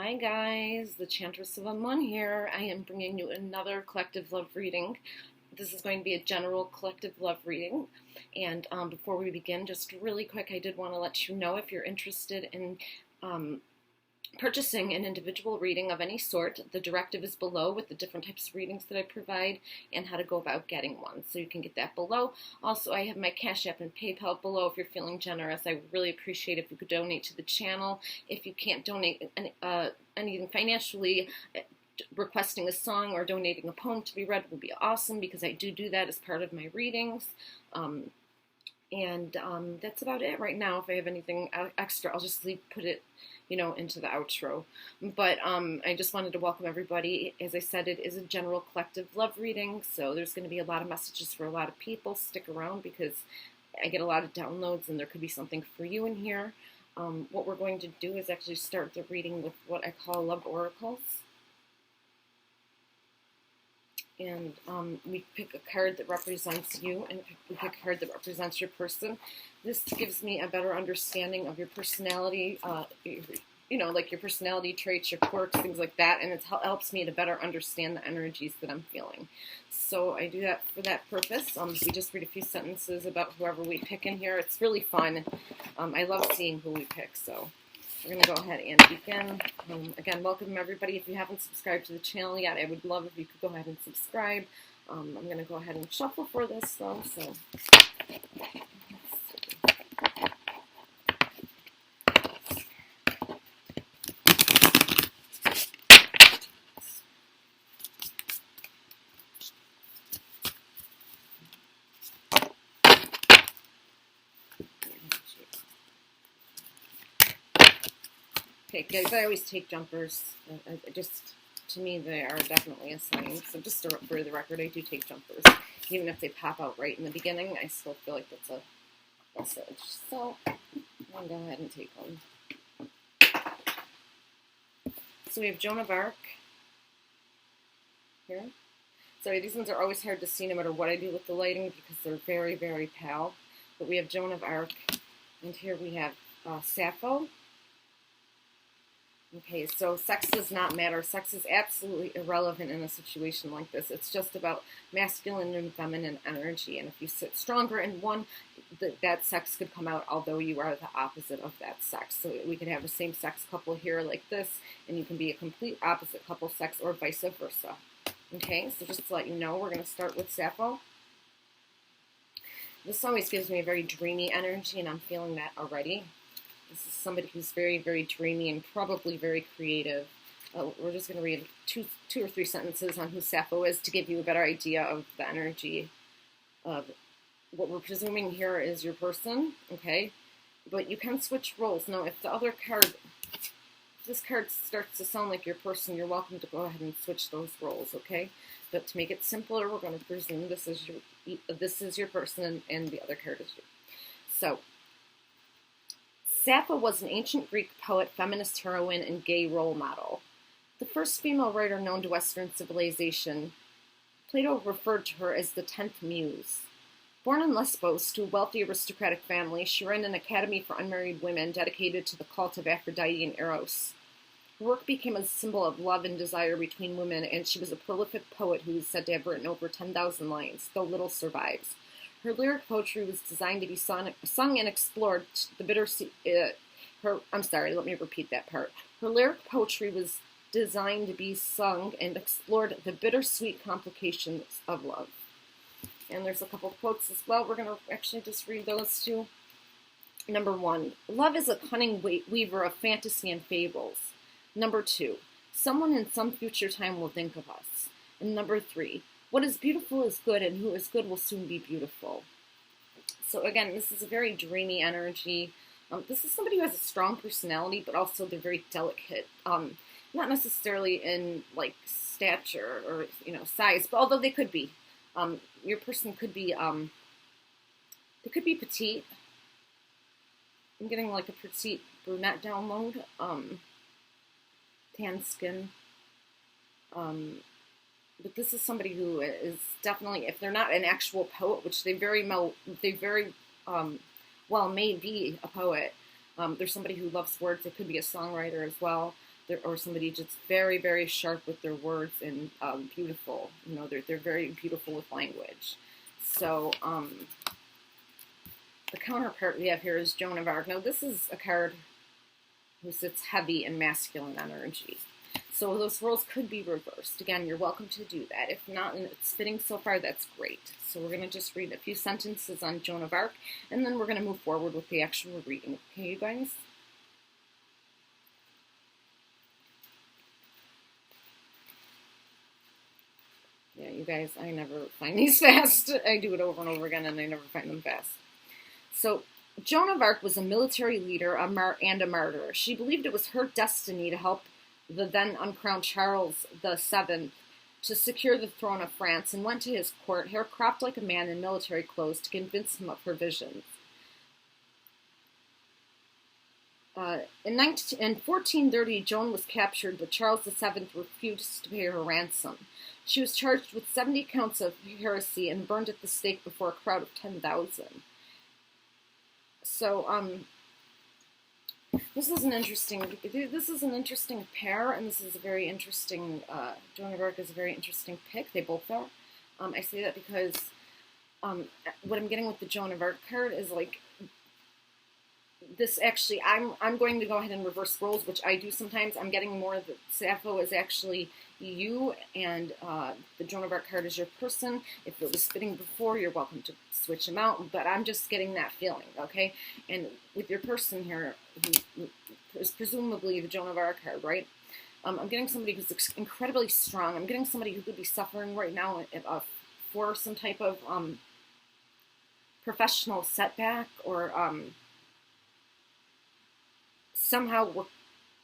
Hi guys, the Chantress of Amun here. I am bringing you another collective love reading. This is going to be a general collective love reading. And before we begin, just really quick, I did want to let you know if you're interested in purchasing an individual reading of any sort, the directive is below with the different types of readings that I provide and how to go about getting one. So you can get that below. Also, I have my CashApp and PayPal below if you're feeling generous. I would really appreciate if you could donate to the channel. If you can't donate anything financially, requesting a song or donating a poem to be read will be awesome because I do that as part of my readings. That's about it right now. If I have anything extra, I'll just put it, into the outro. But I just wanted to welcome everybody. As I said, it is a general collective love reading, so there's going to be a lot of messages for a lot of people. Stick around because I get a lot of downloads and there could be something for you in here. What we're going to do is actually start the reading with what I call love oracles. And we pick a card that represents you, and we pick a card that represents your person. This gives me a better understanding of your personality, like your personality traits, your quirks, things like that, and it helps me to better understand the energies that I'm feeling. So I do that for that purpose. We just read a few sentences about whoever we pick in here. It's really fun. I love seeing who we pick, so we're going to go ahead and begin. Again, welcome everybody. If you haven't subscribed to the channel yet, I would love if you could go ahead and subscribe. I'm going to go ahead and shuffle for this though. So, okay, guys, I always take jumpers. To me, they are definitely a sign. So just for the record, I do take jumpers. Even if they pop out right in the beginning, I still feel like that's a message. So I'll go ahead and take one. So we have Joan of Arc here. Sorry, these ones are always hard to see no matter what I do with the lighting because they're very, very pale. But we have Joan of Arc, and here we have Sappho. Okay, so sex does not matter. Sex is absolutely irrelevant in a situation like this. It's just about masculine and feminine energy. And if you sit stronger in one, that sex could come out, although you are the opposite of that sex. So we could have a same-sex couple here like this, and you can be a complete opposite couple sex or vice versa. Okay, so just to let you know, we're going to start with Sappho. This always gives me a very dreamy energy, and I'm feeling that already. This is somebody who's very, very dreamy and probably very creative. We're just going to read two or three sentences on who Sappho is to give you a better idea of the energy of what we're presuming here is your person, okay? But you can switch roles. Now, if this card starts to sound like your person, you're welcome to go ahead and switch those roles, okay? But to make it simpler, we're going to presume this is your person and the other card is you. So, Sappho was an ancient Greek poet, feminist heroine, and gay role model. The first female writer known to Western civilization, Plato referred to her as the 10th muse. Born in Lesbos to a wealthy aristocratic family, she ran an academy for unmarried women dedicated to the cult of Aphrodite and Eros. Her work became a symbol of love and desire between women, and she was a prolific poet who is said to have written over 10,000 lines, though little survives. Her lyric poetry was designed to be sung and explored the bittersweet. Let me repeat that part. Her lyric poetry was designed to be sung and explored the bittersweet complications of love. And there's a couple quotes as well. We're going to actually just read those two. Number 1, love is a cunning weaver of fantasy and fables. Number 2, someone in some future time will think of us. And number 3, what is beautiful is good, and who is good will soon be beautiful. So again, this is a very dreamy energy. This is somebody who has a strong personality, but also they're very delicate. Not necessarily in like stature or size, but although they could be. Your person could be they could be petite. I'm getting like a petite brunette download. Tan skin. But this is somebody who is definitely, if they're not an actual poet, which they very well may be a poet, there's somebody who loves words. They could be a songwriter as well. or somebody just very, very sharp with their words and beautiful. You know, they're very beautiful with language. So the counterpart we have here is Joan of Arc. Now, this is a card who sits heavy in masculine energy. So those roles could be reversed. Again, you're welcome to do that. If not, and it's fitting so far, that's great. So we're going to just read a few sentences on Joan of Arc, and then we're going to move forward with the actual reading. Okay, you guys? Yeah, you guys, I never find these fast. I do it over and over again, and I never find them fast. So, Joan of Arc was a military leader and a martyr. She believed it was her destiny to help the then uncrowned Charles VII to secure the throne of France, and went to his court, hair cropped like a man in military clothes, to convince him of her visions. In 1430, Joan was captured, but Charles VII refused to pay her ransom. She was charged with 70 counts of heresy and burned at the stake before a crowd of 10,000. So, this is an interesting pair, and this is a very interesting, Joan of Arc is a very interesting pick. They both are. I say that because what I'm getting with the Joan of Arc card is like, this actually, I'm going to go ahead and reverse roles, which I do sometimes. I'm getting more that Sappho is actually you, and the Joan of Arc card is your person. If it was fitting before, you're welcome to switch them out, but I'm just getting that feeling, okay? And with your person here, who is presumably the Joan of Arc card, right? I'm getting somebody who's incredibly strong. I'm getting somebody who could be suffering right now for some type of professional setback, or somehow,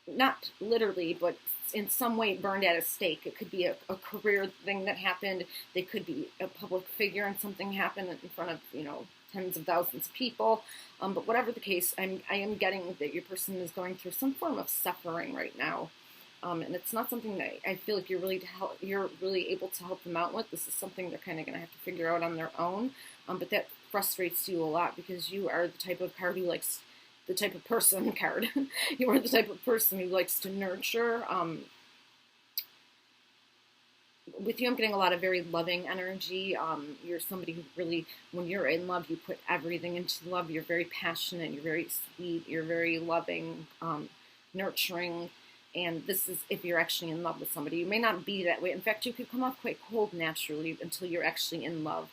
not literally, but in some way burned at a stake. It could be a career thing that happened. They could be a public figure and something happened in front of, you know, tens of thousands of people. But whatever the case, I am getting that your person is going through some form of suffering right now. And it's not something that I feel like you're really able to help them out with. This is something they're kind of going to have to figure out on their own. But that frustrates you a lot, because you are the type of card who likes, the type of person card. You are the type of person who likes to nurture. With you, I'm getting a lot of very loving energy. You're somebody who really, when you're in love, you put everything into love. You're very passionate. You're very sweet. You're very loving, nurturing. And this is if you're actually in love with somebody. You may not be that way. In fact, you could come off quite cold naturally until you're actually in love.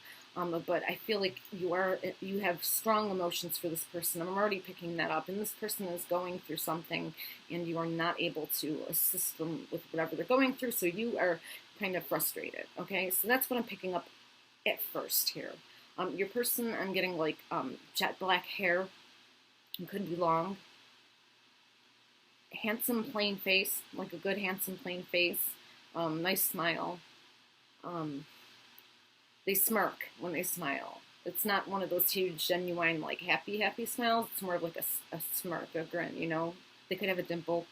But I feel like you have strong emotions for this person. I'm already picking that up. And this person is going through something, and you are not able to assist them with whatever they're going through. So you are kind of frustrated. Okay, so that's what I'm picking up at first here. Your person, I'm getting like jet black hair. It could be long. Handsome, plain face, like a good handsome, plain face. Nice smile. They smirk when they smile. It's not one of those huge, genuine, like happy smiles. It's more of like a smirk, a grin, you know. They could have a dimple.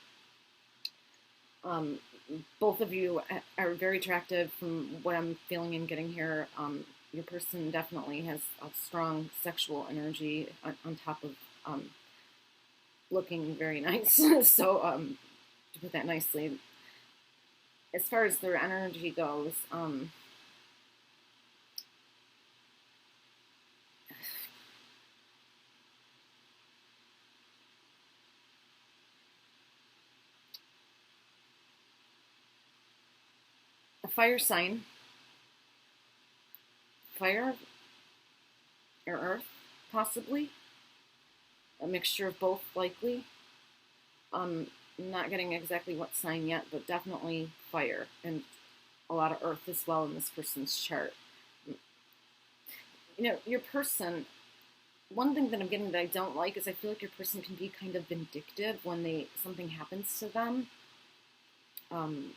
Both of you are very attractive from what I'm feeling and getting here. Your person definitely has a strong sexual energy on top of looking very nice. So, to put that nicely, as far as their energy goes, a fire sign, fire or earth, possibly. A mixture of both, likely. I'm not getting exactly what sign yet, but definitely fire, and a lot of earth as well in this person's chart. You know, your person, one thing that I'm getting that I don't like is I feel like your person can be kind of vindictive when something happens to them. And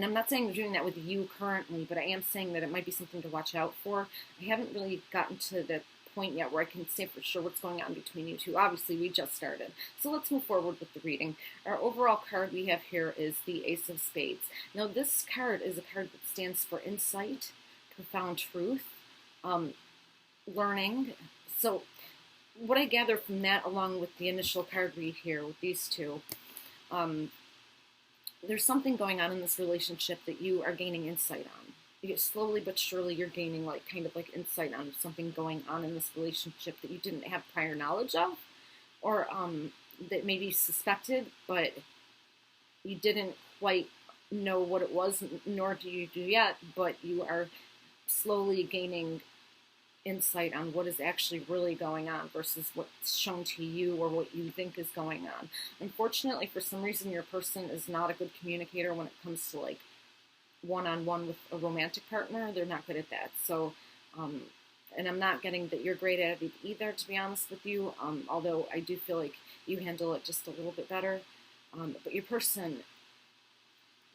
I'm not saying they're doing that with you currently, but I am saying that it might be something to watch out for. I haven't really gotten to the point yet where I can say for sure what's going on between you two. Obviously, we just started. So let's move forward with the reading. Our overall card we have here is the Ace of Spades. Now, this card is a card that stands for insight, profound truth, learning. So what I gather from that, along with the initial card read here with these two, there's something going on in this relationship that you are gaining insight on. Slowly but surely you're gaining like kind of like insight on something going on in this relationship that you didn't have prior knowledge of, or that maybe suspected, but you didn't quite know what it was, nor do you do yet, but you are slowly gaining insight on what is actually really going on versus what's shown to you or what you think is going on. Unfortunately, for some reason, your person is not a good communicator when it comes to like one-on-one with a romantic partner. They're not good at that. So, and I'm not getting that you're great at it either, to be honest with you, although I do feel like you handle it just a little bit better. But your person,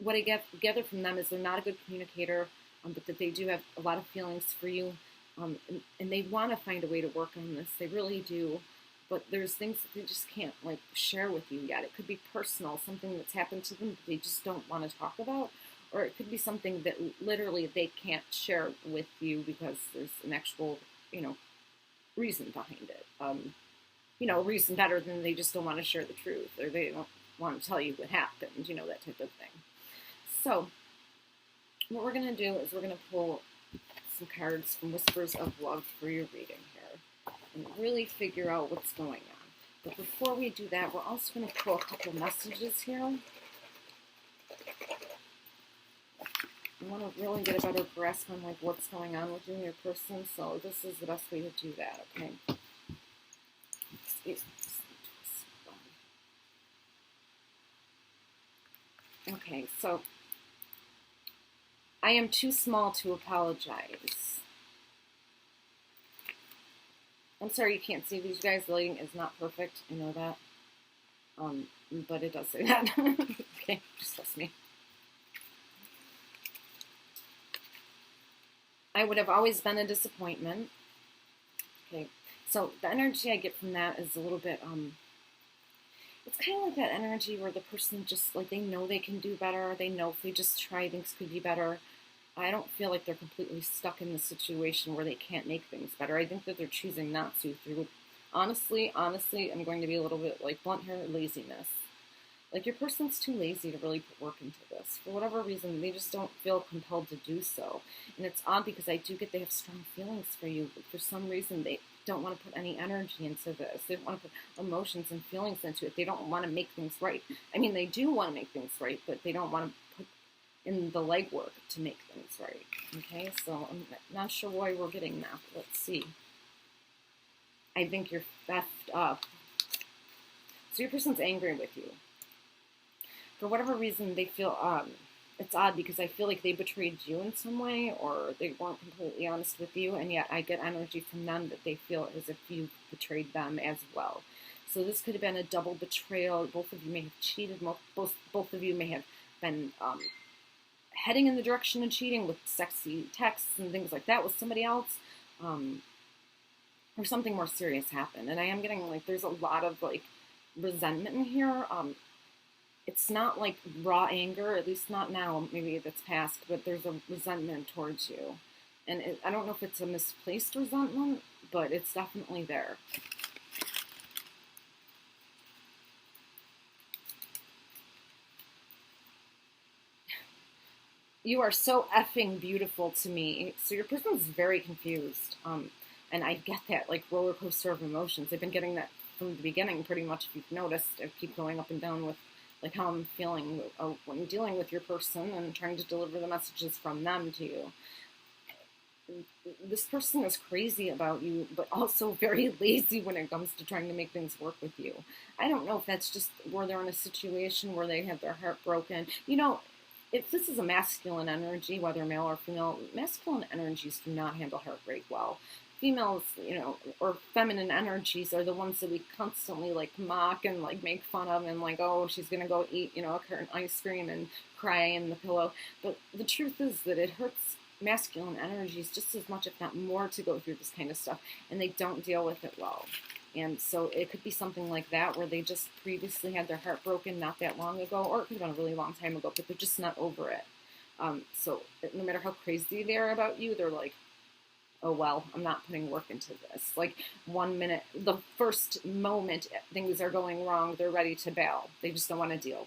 what I gather from them is they're not a good communicator, but that they do have a lot of feelings for you, and they want to find a way to work on this. They really do, but there's things that they just can't like share with you yet. It could be personal, something that's happened to them that they just don't want to talk about, or it could be something that literally they can't share with you because there's an actual, reason behind it. A reason better than they just don't want to share the truth, or they don't want to tell you what happened, that type of thing. So what we're going to do is we're going to pull some cards from Whispers of Love for your reading here and really figure out what's going on. But before we do that, we're also going to pull a couple messages here. I want to really get a better grasp on like what's going on with you and your person, so this is the best way to do that, okay? Excuse me. Okay, so I am too small to apologize. I'm sorry you can't see these guys. The lighting is not perfect. I know that. But it does say that. Okay, just trust me. I would have always been a disappointment. Okay, so the energy I get from that is a little bit, it's kind of like that energy where the person just, like, they know they can do better. They know if they just try, things could be better. I don't feel like they're completely stuck in the situation where they can't make things better. I think that they're choosing not to through, honestly, I'm going to be a little bit, like, blunt here, laziness. Like, your person's too lazy to really put work into this. For whatever reason, they just don't feel compelled to do so. And it's odd because I do get they have strong feelings for you, but for some reason they don't want to put any energy into this. They don't want to put emotions and feelings into it. They don't want to make things right. I mean, they do want to make things right, but they don't want to put in the legwork to make things right. Okay, so I'm not sure why we're getting that. Let's see. I think you're effed up. So your person's angry with you. For whatever reason, they feel, it's odd because I feel like they betrayed you in some way, or they weren't completely honest with you, and yet I get energy from them that they feel as if you betrayed them as well. So this could have been a double betrayal. Both of you may have cheated. Both of you may have been heading in the direction of cheating with sexy texts and things like that with somebody else, or something more serious happened. And I am getting, like, there's a lot of, like, resentment in here. It's not like raw anger, at least not now, maybe that's past, but there's a resentment towards you. And I don't know if it's a misplaced resentment, but it's definitely there. You are so effing beautiful to me. So your person's very confused. And I get that, like, roller coaster of emotions. I've been getting that from the beginning, pretty much, if you've noticed. I keep going up and down with like how I'm feeling when dealing with your person and trying to deliver the messages from them to you. This person is crazy about you, but also very lazy when it comes to trying to make things work with you. I don't know if that's just where they're in a situation where they have their heart broken. If this is a masculine energy, whether male or female, masculine energies do not handle heartbreak well. Females, or feminine energies are the ones that we constantly, like, mock and, like, make fun of and, like, oh, she's going to go eat, a carton of ice cream and cry in the pillow. But the truth is that it hurts masculine energies just as much, if not more, to go through this kind of stuff, and they don't deal with it well. And so it could be something like that, where they just previously had their heart broken not that long ago, or it could have been a really long time ago, but they're just not over it. So no matter how crazy they are about you, they're like, oh, well, I'm not putting work into this. Like, 1 minute, the first moment things are going wrong, they're ready to bail. They just don't want to deal.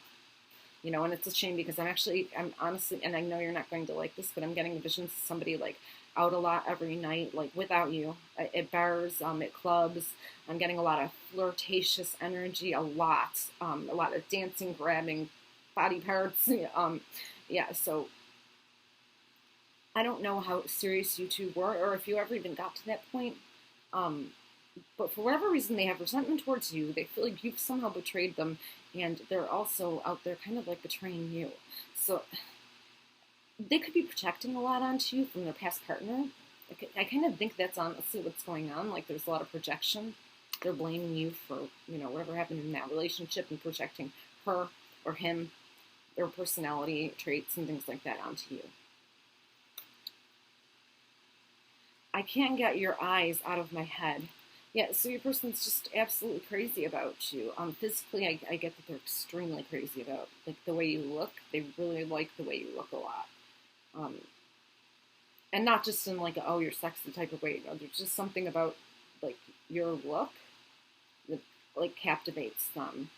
you know, and it's a shame because I'm honestly, and I know you're not going to like this, but I'm getting visions of somebody like out a lot every night, like without you, at bars, at clubs. I'm getting a lot of flirtatious energy, a lot of dancing, grabbing body parts. Yeah, so I don't know how serious you two were, or if you ever even got to that point. But for whatever reason, they have resentment towards you. They feel like you've somehow betrayed them, and they're also out there kind of like betraying you. So they could be projecting a lot onto you from their past partner. I kind of think that's honestly what's going on. Like there's a lot of projection. They're blaming you for, you know, whatever happened in that relationship and projecting her or him, their personality traits and things like that onto you. I can't get your eyes out of my head. Yeah, so your person's just absolutely crazy about you. Physically, I get that they're extremely crazy about like the way you look. They really like the way you look a lot. And not just in like, oh, you're sexy type of way. No, there's just something about like your look that like captivates them.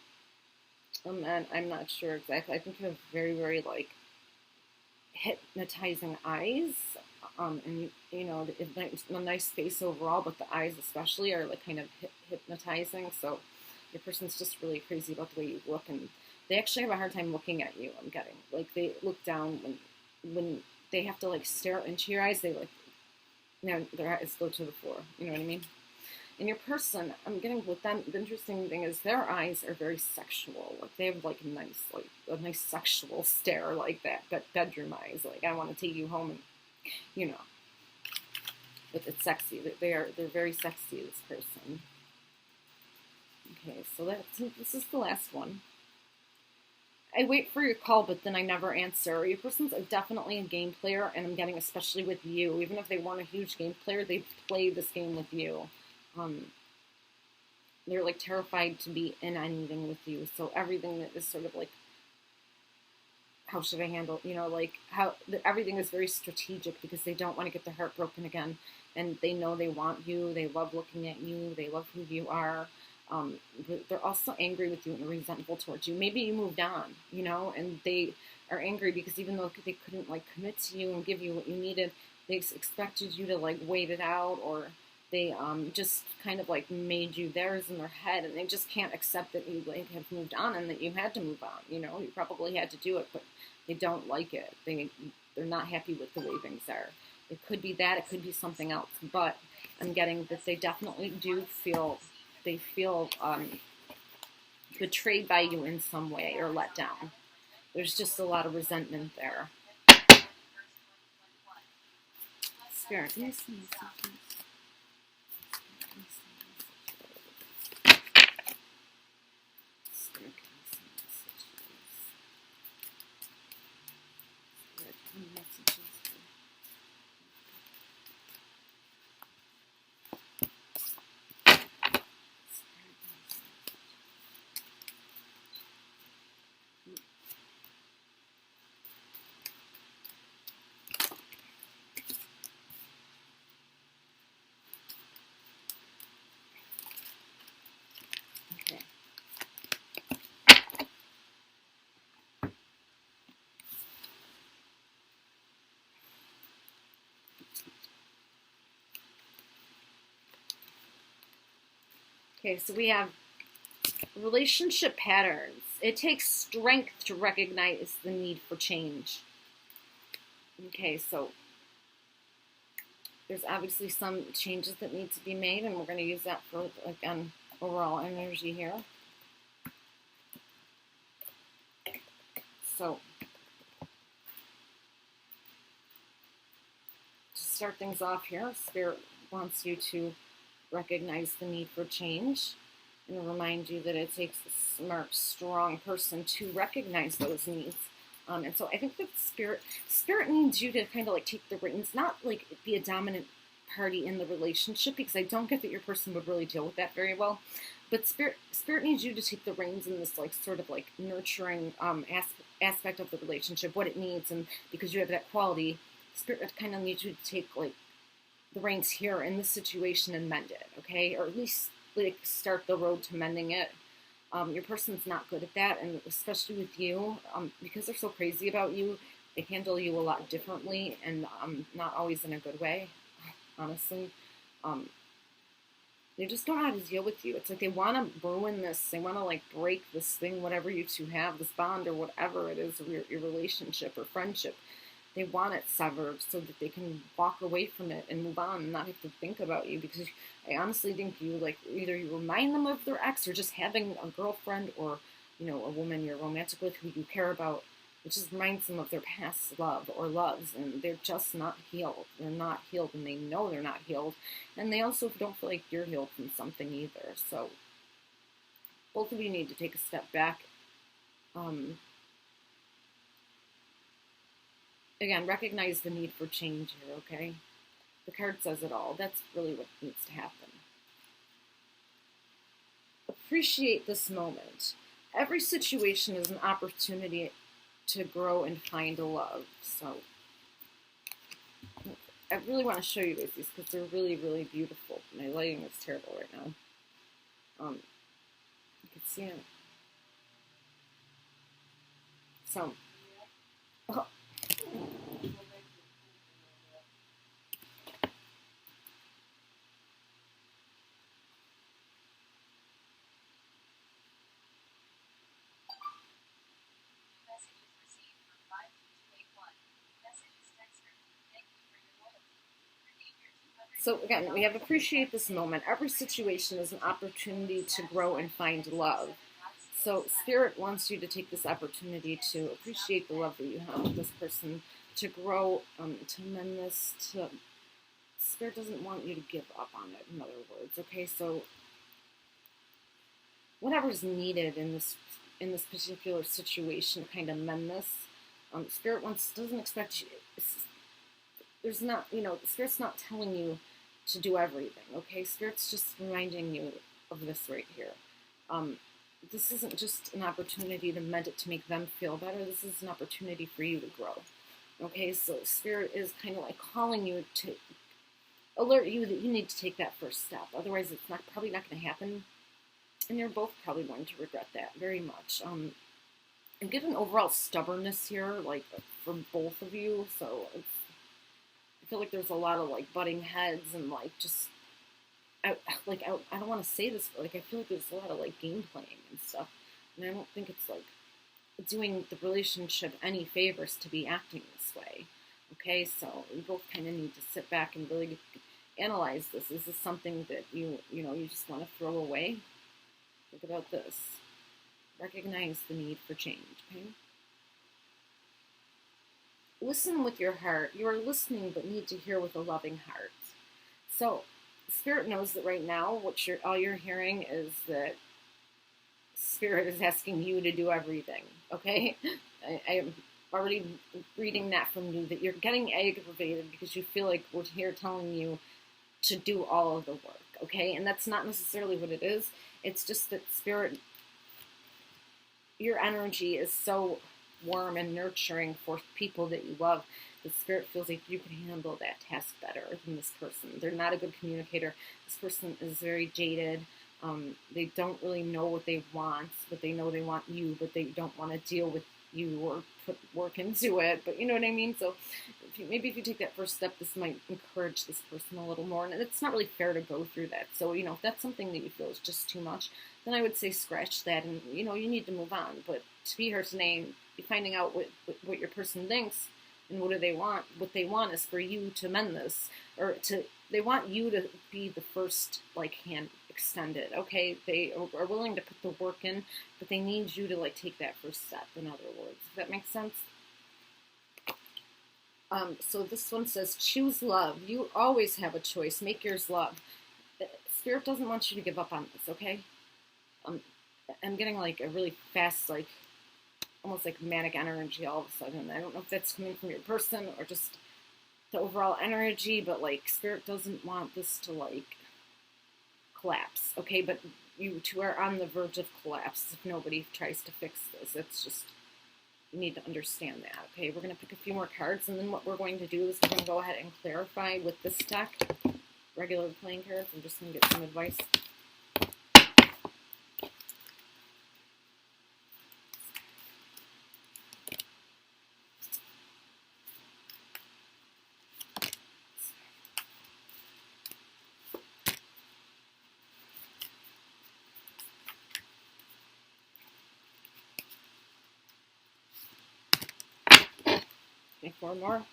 And I'm not sure exactly. I think you have very, very like hypnotizing eyes. And you know, a nice face overall, but the eyes especially are like kind of hypnotizing. So your person's just really crazy about the way you look, and they actually have a hard time looking at you. I'm getting like they look down when they have to like stare into your eyes. They like, you know, their eyes go to the floor. You know what I mean? And your person, I'm getting with them. The interesting thing is their eyes are very sexual. Like they have like a nice sexual stare like that, but bedroom eyes. Like I want to take you home and, you know, but it's sexy. They're very sexy, this person. Okay, so this is the last one. I wait for your call, but then I never answer. Your person's definitely a game player, and I'm getting especially with you. Even if they weren't a huge game player, they play this game with you. They're like terrified to be in anything with you. So everything that is sort of like, how should I handle, you know, like how everything is very strategic because they don't want to get their heart broken again. And they know they want you. They love looking at you. They love who you are. But they're also angry with you and resentful towards you. Maybe you moved on, you know, and they are angry because even though they couldn't like commit to you and give you what you needed, they expected you to like wait it out, or they just kind of like made you theirs in their head, and they just can't accept that you like have moved on and that you had to move on. You know, you probably had to do it, but they don't like it. They're not happy with the way things are. It could be that, it could be something else, but I'm getting that they definitely do feel betrayed by you in some way or let down. There's just a lot of resentment there. Spirit, give me some messages. Spirit, give me some messages. Spirit, give me messages. Okay, so we have relationship patterns. It takes strength to recognize the need for change. Okay, so there's obviously some changes that need to be made, and we're going to use that for, again, overall energy here. So, to start things off here, Spirit wants you to recognize the need for change and remind you that it takes a smart, strong person to recognize those needs. And so I think that Spirit needs you to kind of like take the reins, not like be a dominant party in the relationship, because I don't get that your person would really deal with that very well. But Spirit needs you to take the reins in this like sort of like nurturing aspect of the relationship, what it needs, and because you have that quality, Spirit kind of needs you to take like the reins here in this situation and mend it, okay? Or at least like start the road to mending it. Your person's not good at that, and especially with you, because they're so crazy about you, they handle you a lot differently, and not always in a good way, honestly. They just don't know how to deal with you. It's like they want to ruin this. They want to like break this thing, whatever you two have, this bond or whatever it is, your relationship or friendship. They want it severed so that they can walk away from it and move on and not have to think about you. Because I honestly think you like either you remind them of their ex or just having a girlfriend or, you know, a woman you're romantic with who you care about. It just reminds them of their past love or loves, and they're just not healed. They're not healed, and they know they're not healed. And they also don't feel like you're healed from something either. So both of you need to take a step back. Again, recognize the need for change here, okay? The card says it all. That's really what needs to happen. Appreciate this moment. Every situation is an opportunity to grow and find a love. So I really want to show you guys these because they're really, really beautiful. My lighting is terrible right now. You can see it. So, So again, we have appreciate this moment. Every situation is an opportunity to grow and find love. So Spirit wants you to take this opportunity to appreciate the love that you have with this person, to grow, to mend this, Spirit doesn't want you to give up on it, in other words, okay? So whatever's needed in this particular situation to kind of mend this, Spirit doesn't expect you, there's not, you know, Spirit's not telling you to do everything, okay? Spirit's just reminding you of this right here. This isn't just an opportunity to mend it to make them feel better. This is an opportunity for you to grow, okay? So Spirit is kind of like calling you to alert you that you need to take that first step. Otherwise, it's probably not going to happen, and you're both probably going to regret that very much. And get an overall stubbornness here, like from both of you. So I feel like there's a lot of like butting heads and like just I don't want to say this, but like I feel like there's a lot of like game playing and stuff, and I don't think it's like doing the relationship any favors to be acting this way. Okay, so you both kind of need to sit back and really analyze this. Is this something that you just want to throw away? Think about this. Recognize the need for change. Okay. Listen with your heart. You are listening, but need to hear with a loving heart. So, Spirit knows that right now, all you're hearing is that Spirit is asking you to do everything. Okay, I am already reading that from you, that you're getting aggravated because you feel like we're here telling you to do all of the work. Okay, and that's not necessarily what it is. It's just that Spirit, your energy is so warm and nurturing for people that you love. The Spirit feels like you can handle that task better than this person. They're not a good communicator. This person is very jaded. They don't really know what they want, but they know they want you, but they don't want to deal with you or put work into it. But you know what I mean? So maybe if you take that first step, this might encourage this person a little more. And it's not really fair to go through that. So, you know, if that's something that you feel is just too much, then I would say scratch that and, you know, you need to move on. But to be here today and be finding out what your person thinks and what do they want. What they want is for you to mend this, or they want you to be the first, like, hand extended, okay? They are willing to put the work in, but they need you to, like, take that first step, in other words. Does that make sense? So this one says, choose love. You always have a choice. Make yours love. Spirit doesn't want you to give up on this, okay? I'm getting, like, a really fast, like, almost like manic energy all of a sudden. I don't know if that's coming from your person or just the overall energy, but like Spirit doesn't want this to like collapse, okay? But you two are on the verge of collapse if nobody tries to fix this. It's just, you need to understand that, okay? We're going to pick a few more cards, and then what we're going to do is we're going to go ahead and clarify with this deck, regular playing cards. I'm just going to get some advice. Okay, 4 more.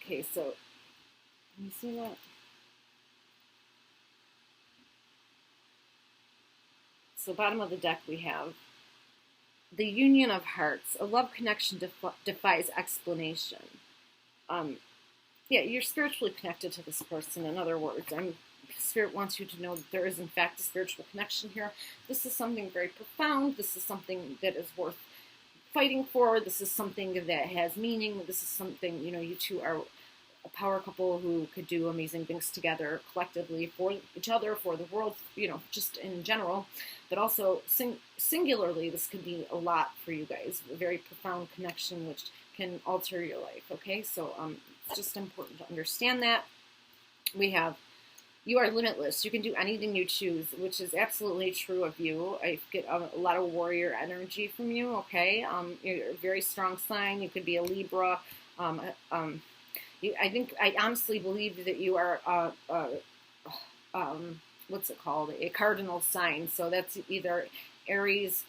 Okay, so can you see that? So bottom of the deck we have the Union of Hearts. A love connection defies explanation. Yeah, you're spiritually connected to this person. In other words, Spirit wants you to know that there is, in fact, a spiritual connection here. This is something very profound. This is something that is worth fighting for. This is something that has meaning. This is something, you know, you two are a power couple who could do amazing things together collectively for each other, for the world, you know, just in general. But also, singularly, this could be a lot for you guys. A very profound connection which can alter your life, okay? So it's just important to understand that. We have, you are limitless. You can do anything you choose, which is absolutely true of you. I get a lot of warrior energy from you, okay? You're a very strong sign. You could be a Libra. I honestly believe that you are, what's it called? A cardinal sign. So that's either Aries,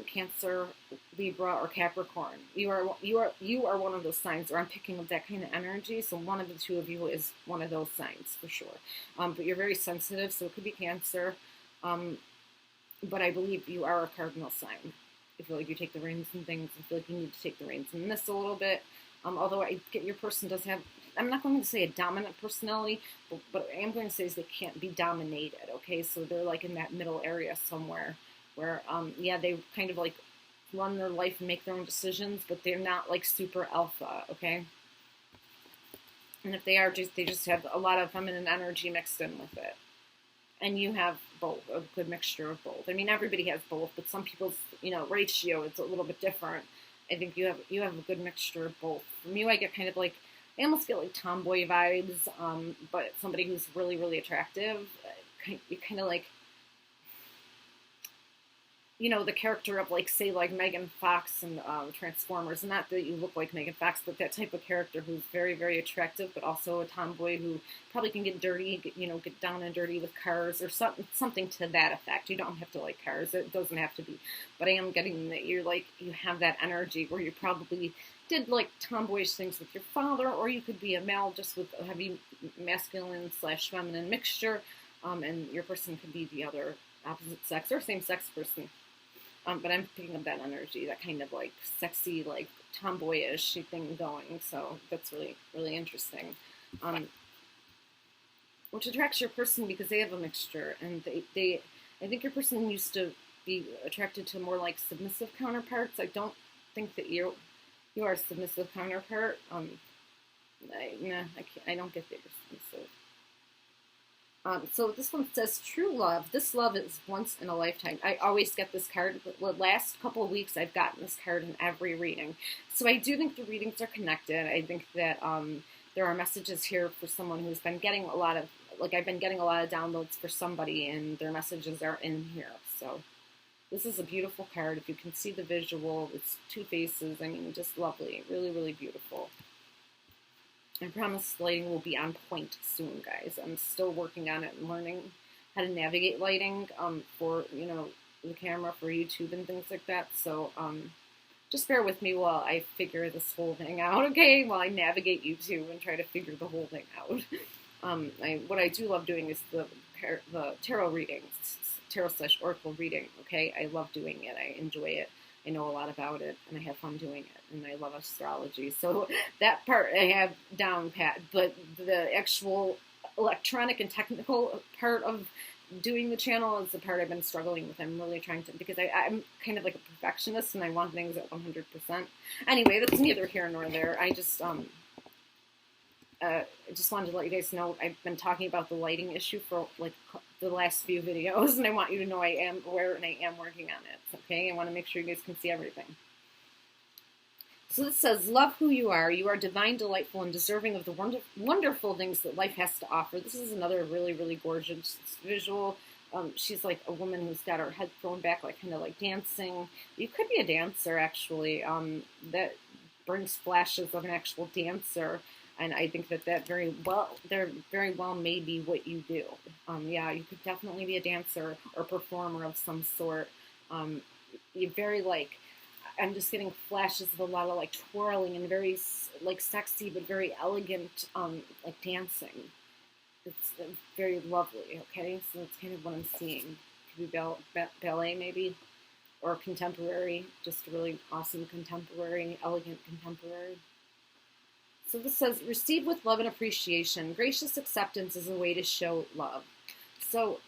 Cancer, Libra, or Capricorn. You are one of those signs, or I'm picking up that kind of energy. So one of the two of you is one of those signs for sure. But you're very sensitive, so it could be Cancer. But I believe you are a cardinal sign. I feel like you take the reins and things. I feel like you need to take the reins in this a little bit. Although I get your person does have, I'm not going to say a dominant personality, but what I am going to say is they can't be dominated, okay? So they're like in that middle area somewhere where, yeah, they kind of like run their life and make their own decisions, but they're not like super alpha, okay? And if they are, they just have a lot of feminine energy mixed in with it. And you have both, a good mixture of both. I mean, everybody has both, but some people's, you know, ratio is a little bit different. I think you have a good mixture of both. From you, I get kind of like, I almost get like tomboy vibes, but somebody who's really, really attractive. You kind of like, you know, the character of like, say, like Megan Fox and Transformers. Not that you look like Megan Fox, but that type of character who's very, very attractive, but also a tomboy who probably can get dirty, get down and dirty with cars or something to that effect. You don't have to like cars. It doesn't have to be. But I am getting that you're like, you have that energy where you probably did like tomboyish things with your father, or you could be a male just with a heavy masculine/feminine mixture, and your person could be the other opposite sex or same sex person. But I'm picking up that energy, that kind of like sexy, like tomboyish thing going. So that's really, really interesting. Which attracts your person because they have a mixture, and I think your person used to be attracted to more like submissive counterparts. I don't think that you are a submissive counterpart. I don't get that you're submissive. So this one says, true love. This love is once in a lifetime. I always get this card. The last couple of weeks, I've gotten this card in every reading. So I do think the readings are connected. I think that there are messages here for someone who's been getting a lot of, like I've been getting a lot of downloads for somebody, and their messages are in here. So this is a beautiful card. If you can see the visual, it's two faces. I mean, just lovely. Really, really beautiful. I promise lighting will be on point soon, guys. I'm still working on it and learning how to navigate lighting for, the camera for YouTube and things like that. So just bear with me while I figure this whole thing out, okay? While I navigate YouTube and try to figure the whole thing out. What I do love doing is the tarot readings, tarot/oracle reading, okay? I love doing it. I enjoy it. I know a lot about it, and I have fun doing it, and I love astrology. So that part I have down pat, but the actual electronic and technical part of doing the channel is the part I've been struggling with. I'm really trying to, because I'm kind of like a perfectionist, and I want things at 100%. Anyway, that's neither here nor there. I just wanted to let you guys know I've been talking about the lighting issue for like the last few videos, and I want you to know I am aware and I am working on it, okay? I want to make sure you guys can see everything. So this says, love who you are. You are divine, delightful, and deserving of the wonderful things that life has to offer. This is another really, really gorgeous visual. She's like a woman who's got her head thrown back, like kind of like dancing. You could be a dancer, actually. That brings flashes of an actual dancer. And I think that there very well may be what you do. Yeah, you could definitely be a dancer or performer of some sort. You're very like, I'm just getting flashes of a lot of like twirling and very like sexy but very elegant like dancing. It's very lovely. Okay, so that's kind of what I'm seeing. Could be ballet maybe, or contemporary, just really awesome contemporary, elegant contemporary. So this says, receive with love and appreciation. Gracious acceptance is a way to show love. So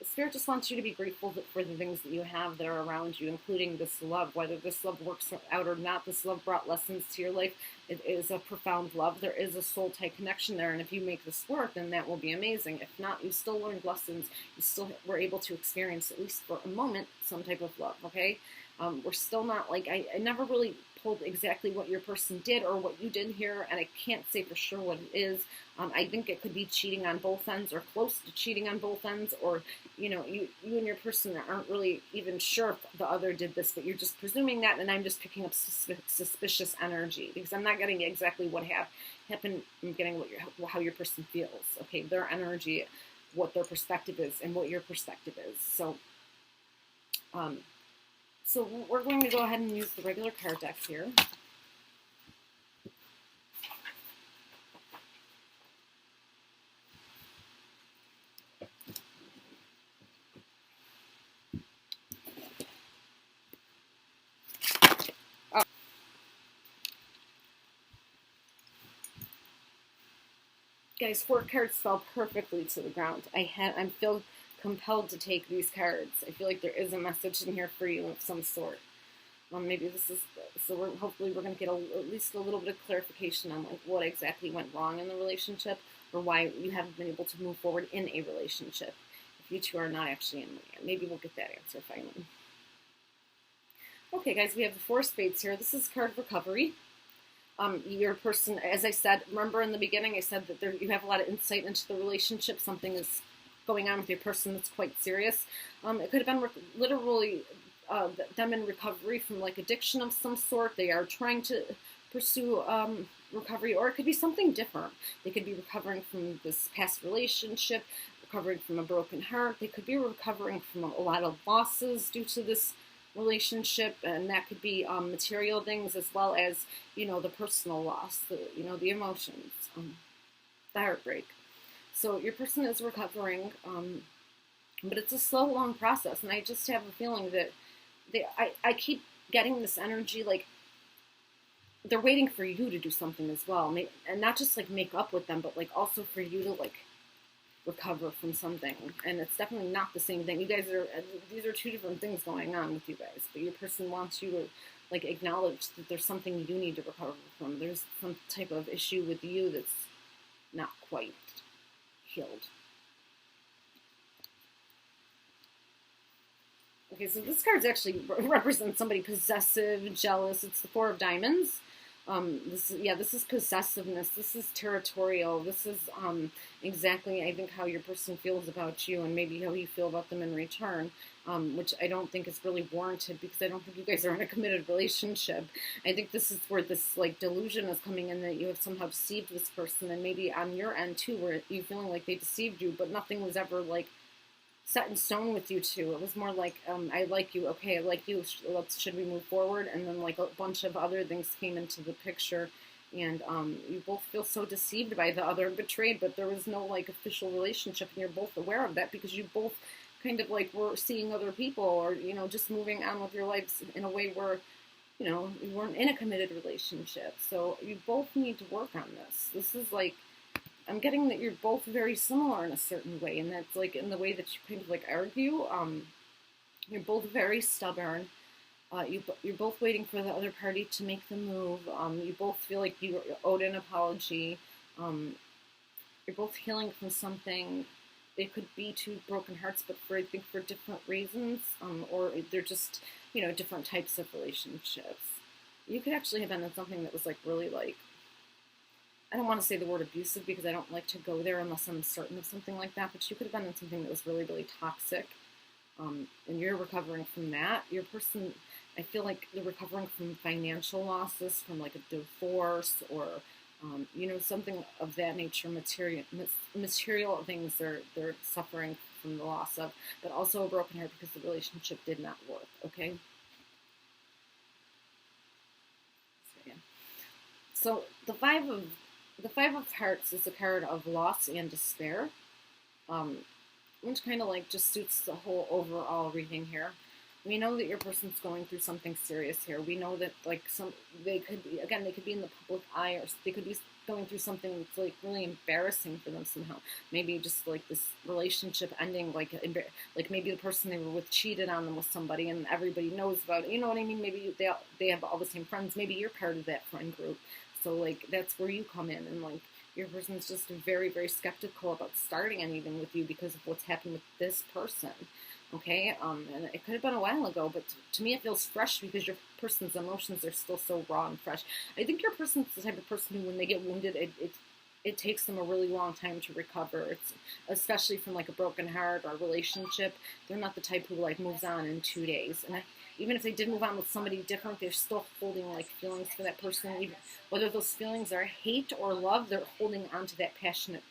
Spirit just wants you to be grateful for the things that you have that are around you, including this love. Whether this love works out or not, this love brought lessons to your life. It is a profound love. There is a soul-tie connection there, and if you make this work, then that will be amazing. If not, you still learned lessons. You still were able to experience, at least for a moment, some type of love, okay? We're still not, like, I never really pulled exactly what your person did or what you did here, and I can't say for sure what it is. I think it could be cheating on both ends or close to cheating on both ends, or, you know, you and your person aren't really even sure if the other did this, but you're just presuming that, and I'm just picking up suspicious energy because I'm not getting exactly what happened. I'm getting how your person feels, okay, their energy, what their perspective is, and what your perspective is. So we're going to go ahead and use the regular card decks here. Guys, 4 cards fell perfectly to the ground. I feel compelled to take these cards. I feel like there is a message in here for you of some sort. Maybe this is, so hopefully we're going to get at least a little bit of clarification on like what exactly went wrong in the relationship, or why you haven't been able to move forward in a relationship. If you two are not actually in one yet, maybe we'll get that answer finally. Okay, guys, we have the 4 spades here. This is card recovery. Your person, as I said, remember in the beginning, I said that you have a lot of insight into the relationship. Something is going on with your person that's quite serious. It could have been literally them in recovery from like addiction of some sort. They are trying to pursue recovery, or it could be something different. They could be recovering from this past relationship, recovering from a broken heart. They could be recovering from a lot of losses due to this relationship, and that could be material things as well as, you know, the personal loss, the emotions, the heartbreak. So your person is recovering, but it's a slow, long process, and I just have a feeling that I keep getting this energy like they're waiting for you to do something as well, and not just like make up with them, but like also for you to like recover from something. And it's definitely not the same thing. These are 2 different things going on with you guys, but your person wants you to like acknowledge that there's something you need to recover from. There's some type of issue with you that's not quite healed. Okay, so this card's actually represents somebody possessive, jealous. It's the 4 of diamonds. This is possessiveness. This is territorial. This is exactly, I think, how your person feels about you, and maybe how you feel about them in return, which I don't think is really warranted, because I don't think you guys are in a committed relationship. I think this is where this like delusion is coming in, that you have somehow deceived this person, and maybe on your end too, where you're feeling like they deceived you, but nothing was ever like set in stone with you two. It was more like, I like you, okay, I like you, should we move forward? And then like a bunch of other things came into the picture, and you both feel so deceived by the other, betrayed, but there was no like official relationship, and you're both aware of that because you both kind of like were seeing other people, or, you know, just moving on with your lives in a way where, you know, you weren't in a committed relationship. So you both need to work on this. This is like, I'm getting that you're both very similar in a certain way, and that's like in the way that you kind of like argue. You're both very stubborn. You're both waiting for the other party to make the move. You both feel like you owed an apology. You're both healing from something. It could be 2 broken hearts, but I think for different reasons, or they're just, you know, different types of relationships. You could actually have been in something that was like really like, I don't want to say the word abusive because I don't like to go there unless I'm certain of something like that, but you could have been in something that was really, really toxic, and you're recovering from that. Your person, I feel like they're recovering from financial losses, from like a divorce, or You know, something of that nature, material things they're suffering from the loss of, but also a broken heart because the relationship did not work, okay? So, yeah. So the five of hearts is a card of loss and despair, which kind of like just suits the whole overall reading here. We know that your person's going through something serious here. We know that like they could be, again, they could be in the public eye, or they could be going through something that's like really embarrassing for them somehow. Maybe just like this relationship ending, like maybe the person they were with cheated on them with somebody and everybody knows about it. You know what I mean? Maybe they have all the same friends. Maybe you're part of that friend group. So like that's where you come in, and like your person's just very, very skeptical about starting anything with you because of what's happened with this person. Okay, and it could have been a while ago, but to me it feels fresh because your person's emotions are still so raw and fresh. I think your person's the type of person who, when they get wounded, it takes them a really long time to recover. It's especially from like a broken heart or a relationship. They're not the type who like moves on in 2 days. And even if they did move on with somebody different, they're still holding like feelings for that person. Even whether those feelings are hate or love, they're holding on to that passionate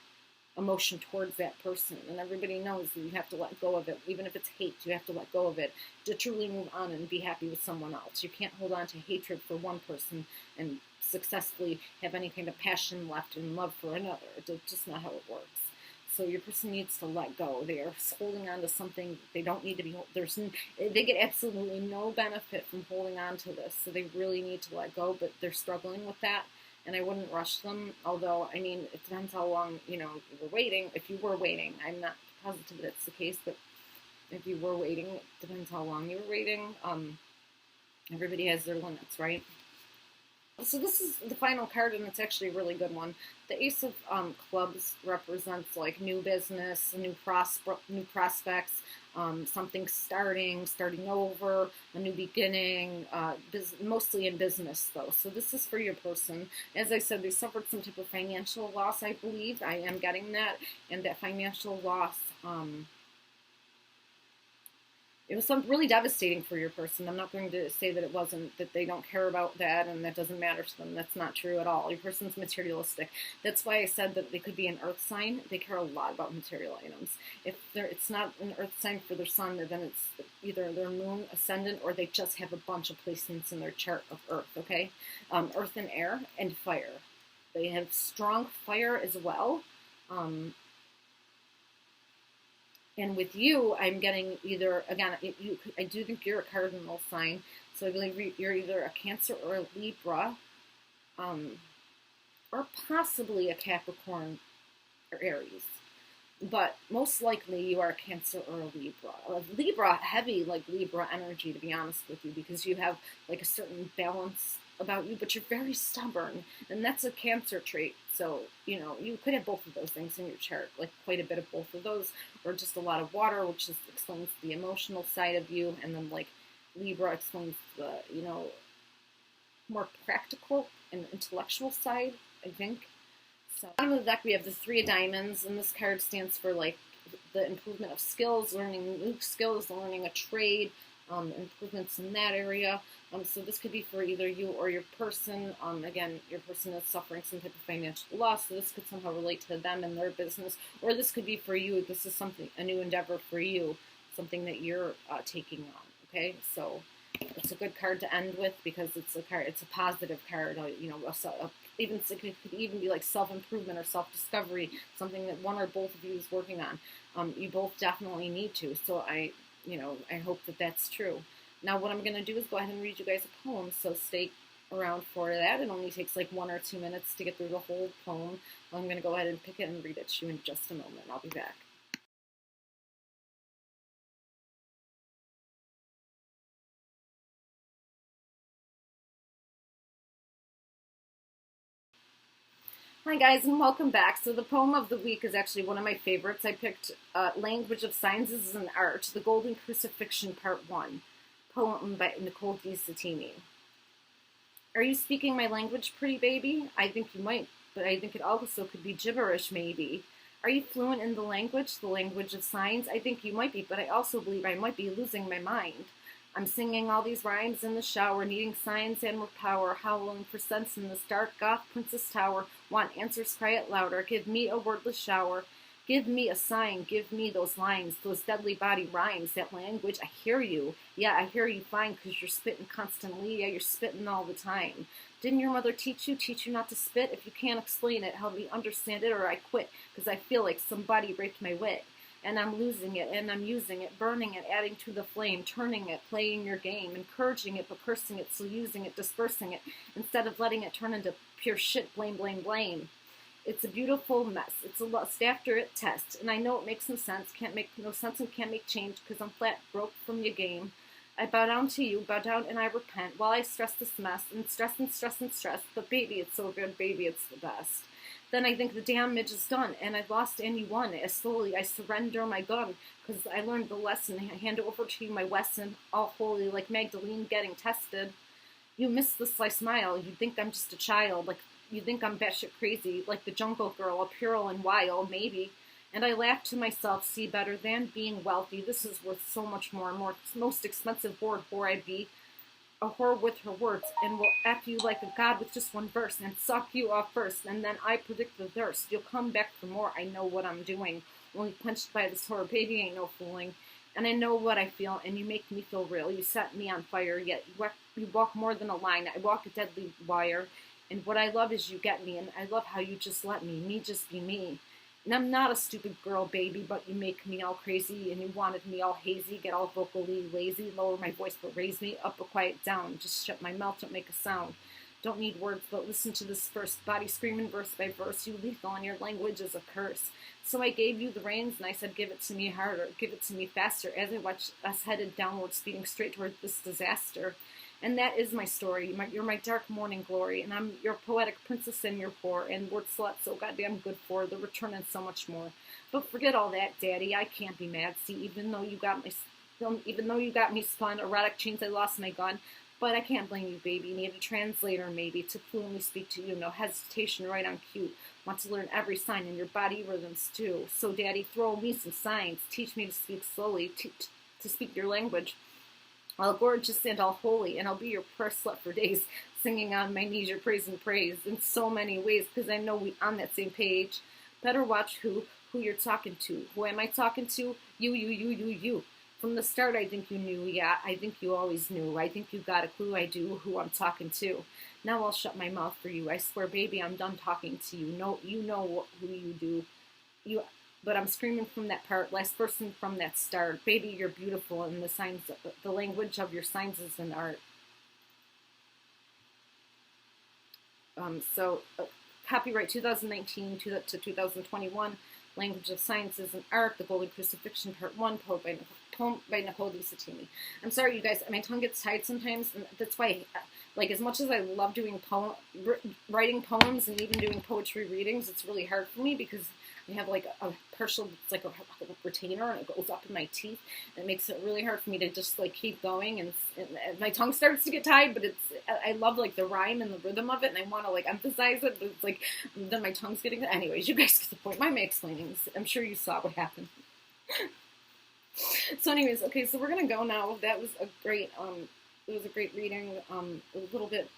emotion towards that person. And everybody knows that you have to let go of it. Even if it's hate, you have to let go of it to truly move on and be happy with someone else. You can't hold on to hatred for one person and successfully have any kind of passion left and love for another. It's just not how it works. So your person needs to let go. They are holding on to something they don't need to be. They get absolutely no benefit from holding on to this. So they really need to let go, but they're struggling with that. And I wouldn't rush them, although, I mean, it depends how long, you know, you were waiting. If you were waiting, I'm not positive that's the case, but if you were waiting, it depends how long you were waiting. Everybody has their limits, right? So this is the final card, and it's actually a really good one. The Ace of Clubs represents like new business, new prospects, something starting over, a new beginning, mostly in business though. So this is for your person. As I said, they suffered some type of financial loss, I believe. I am getting that, and that financial loss, it was really devastating for your person. I'm not going to say that it wasn't, that they don't care about that and that doesn't matter to them. That's not true at all. Your person's materialistic. That's why I said that they could be an earth sign. They care a lot about material items. If it's not an earth sign for their sun, then it's either their moon ascendant or they just have a bunch of placements in their chart of earth, okay? Earth and air and fire. They have strong fire as well. And with you, I'm getting either, again, I do think you're a cardinal sign, so I believe you're either a Cancer or a Libra, or possibly a Capricorn or Aries. But most likely you are a Cancer or a Libra. Libra, heavy like Libra energy, to be honest with you, because you have like a certain balance about you, but you're very stubborn, and that's a Cancer trait. So, you know, you could have both of those things in your chart, like quite a bit of both of those, or just a lot of water, which just explains the emotional side of you, and then like Libra explains the, you know, more practical and intellectual side, I think. So, bottom of the deck we have the Three of Diamonds, and this card stands for like the improvement of skills, learning new skills, learning a trade, improvements in that area. So this could be for either you or your person. Again, your person is suffering some type of financial loss, so this could somehow relate to them and their business, or this could be for you. This is something, a new endeavor for you, something that you're taking on. Okay, so it's a good card to end with because it's a card. It's a positive card. You know, it could even be like self-improvement or self-discovery, something that one or both of you is working on. You both definitely need to. So I hope that that's true. Now what I'm going to do is go ahead and read you guys a poem, so stay around for that. It only takes like 1 or 2 minutes to get through the whole poem. I'm going to go ahead and pick it and read it to you in just a moment. I'll be back. Hi guys, and welcome back. So the poem of the week is actually one of my favorites. I picked Language of Signs as an Art, The Golden Crucifixion Part 1, poem by NicoleSettimi. Are you speaking my language, pretty baby? I think you might, but I think it also could be gibberish, maybe. Are you fluent in the language of signs? I think you might be, but I also believe I might be losing my mind. I'm singing all these rhymes in the shower, needing signs and more power, howling for sense in this dark goth princess tower. Want answers, cry it louder, give me a wordless shower. Give me a sign, give me those lines, those deadly body rhymes, that language. I hear you. Yeah, I hear you fine, because you're spitting constantly. Yeah, you're spitting all the time. Didn't your mother teach you not to spit? If you can't explain it, help me understand it, or I quit, because I feel like somebody raped my wit. And I'm losing it, and I'm using it, burning it, adding to the flame, turning it, playing your game, encouraging it, but cursing it, still using it, dispersing it, instead of letting it turn into pure shit, blame, blame, blame. It's a beautiful mess. It's a lust after it test, and I know it makes no sense, can't make no sense and can't make change, because I'm flat broke from your game. I bow down to you, bow down and I repent, while I stress this mess, and stress and stress and stress, but baby, it's so good, baby, it's the best. Then I think the damage is done, and I've lost and you won. As slowly I surrender my gun, because I learned the lesson. I hand over to you my Wesson, all holy, like Magdalene getting tested. You miss the sly smile. You think I'm just a child, like you think I'm batshit crazy, like the Jungle Girl, a puerile and wild, maybe. And I laugh to myself, see better than being wealthy. This is worth so much more and more. Most expensive whore I be. A whore with her words, and will act you like a god with just one verse, and suck you off first, and then I predict the thirst. You'll come back for more, I know what I'm doing. Only quenched by this horror, baby ain't no fooling. And I know what I feel, and you make me feel real. You set me on fire, yet you walk more than a line. I walk a deadly wire, and what I love is you get me, and I love how you just let me just be me. And I'm not a stupid girl, baby, but you make me all crazy, and you wanted me all hazy, get all vocally lazy, lower my voice but raise me up or quiet down, just shut my mouth, don't make a sound. Don't need words, but listen to this first, body screaming verse by verse, you lethal, and your language is a curse. So I gave you the reins, and I said, give it to me harder, give it to me faster, as I watched us headed downward, speeding straight toward this disaster. And that is my story. You're my dark morning glory, and I'm your poetic princess and your whore, and word slut so goddamn good for the return and so much more. But forget all that, Daddy. I can't be mad. See, even though you got me spun, erotic chains, I lost my gun. But I can't blame you, baby. Need a translator, maybe, to fluently speak to you. No hesitation, right on cue. Want to learn every sign in your body rhythms too. So, Daddy, throw me some signs. Teach me to speak slowly, to speak your language. All gorgeous and all holy, and I'll be your prayer slut for days, singing on my knees your praise and praise in so many ways, because I know we on that same page. Better watch who you're talking to. Who am I talking to? You. From the start, I think you knew. Yeah, I think you always knew. I think you got a clue. I do who I'm talking to. Now I'll shut my mouth for you. I swear, baby, I'm done talking to you. No, you know who you do. But I'm screaming from that part, last person from that start. Baby, you're beautiful, and the language of your signs is an art. Copyright 2019 to 2021. Language of Science is an Art. The Golden Crucifixion, Part 1. Poem by NicoleSettimi. I'm sorry, you guys. My tongue gets tied sometimes, and that's why, like, as much as I love doing writing poems and even doing poetry readings, it's really hard for me because I have like a partial, it's like a retainer, and it goes up in my teeth, and it makes it really hard for me to just like keep going, and my tongue starts to get tied, but I love like the rhyme and the rhythm of it, and I want to like emphasize it, but it's like, then my tongue's getting, anyways, you guys get the point. Why am I explaining? I'm sure you saw what happened. So anyways, okay, so we're gonna go now. That was a great, it was a great reading, a little bit.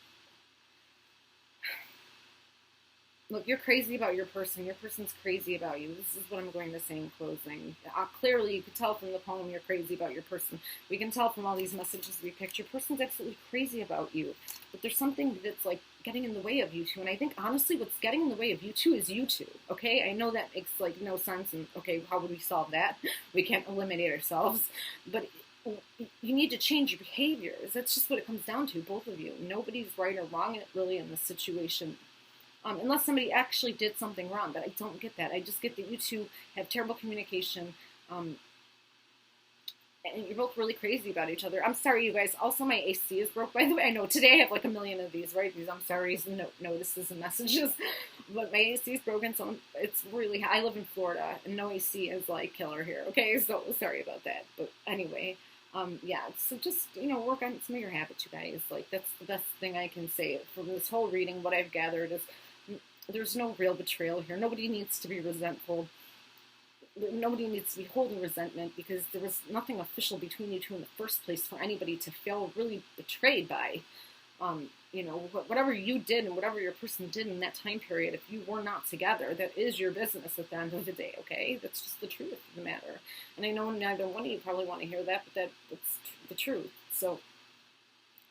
Look, you're crazy about your person. Your person's crazy about you. This is what I'm going to say in closing. Clearly, you can tell from the poem you're crazy about your person. We can tell from all these messages we picked. Your person's absolutely crazy about you. But there's something that's, like, getting in the way of you two. And I think, honestly, what's getting in the way of you two is you two. Okay? I know that makes, like, no sense. And, okay, how would we solve that? We can't eliminate ourselves. But you need to change your behaviors. That's just what it comes down to, both of you. Nobody's right or wrong really in this situation. Unless somebody actually did something wrong, but I don't get that. I just get that you two have terrible communication, and you're both really crazy about each other. I'm sorry, you guys. Also, my AC is broke, by the way. I know today I have like a million of these, right? These I'm sorry's and notices and messages, but my AC is broken, so it's really high. I live in Florida, and no AC is like killer here. Okay, so sorry about that. But anyway. Yeah, so just, work on some of your habits, you guys. Like, that's the best thing I can say from this whole reading. What I've gathered is there's no real betrayal here. Nobody needs to be resentful. nobody needs to be holding resentment, because there was nothing official between you two in the first place for anybody to feel really betrayed by. You know, whatever you did and whatever your person did in that time period, if you were not together, that is your business at the end of the day, okay? That's just the truth of the matter. And I know neither one of you probably want to hear that, but that's the truth. So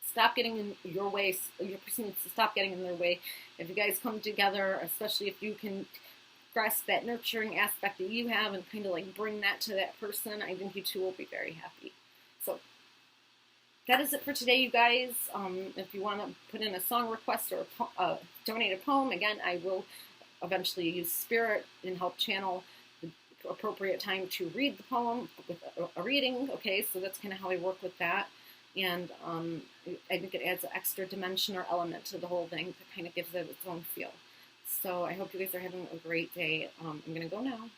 stop getting in your way. Your person needs to stop getting in their way. If you guys come together, especially if you can grasp that nurturing aspect that you have and kind of like bring that to that person, I think you two will be very happy. So that is it for today, you guys. If you want to put in a song request or donate a poem, again, I will eventually use Spirit and help channel the appropriate time to read the poem with a reading. Okay, so that's kind of how I work with that. And I think it adds an extra dimension or element to the whole thing that kind of gives it its own feel. So I hope you guys are having a great day. I'm going to go now.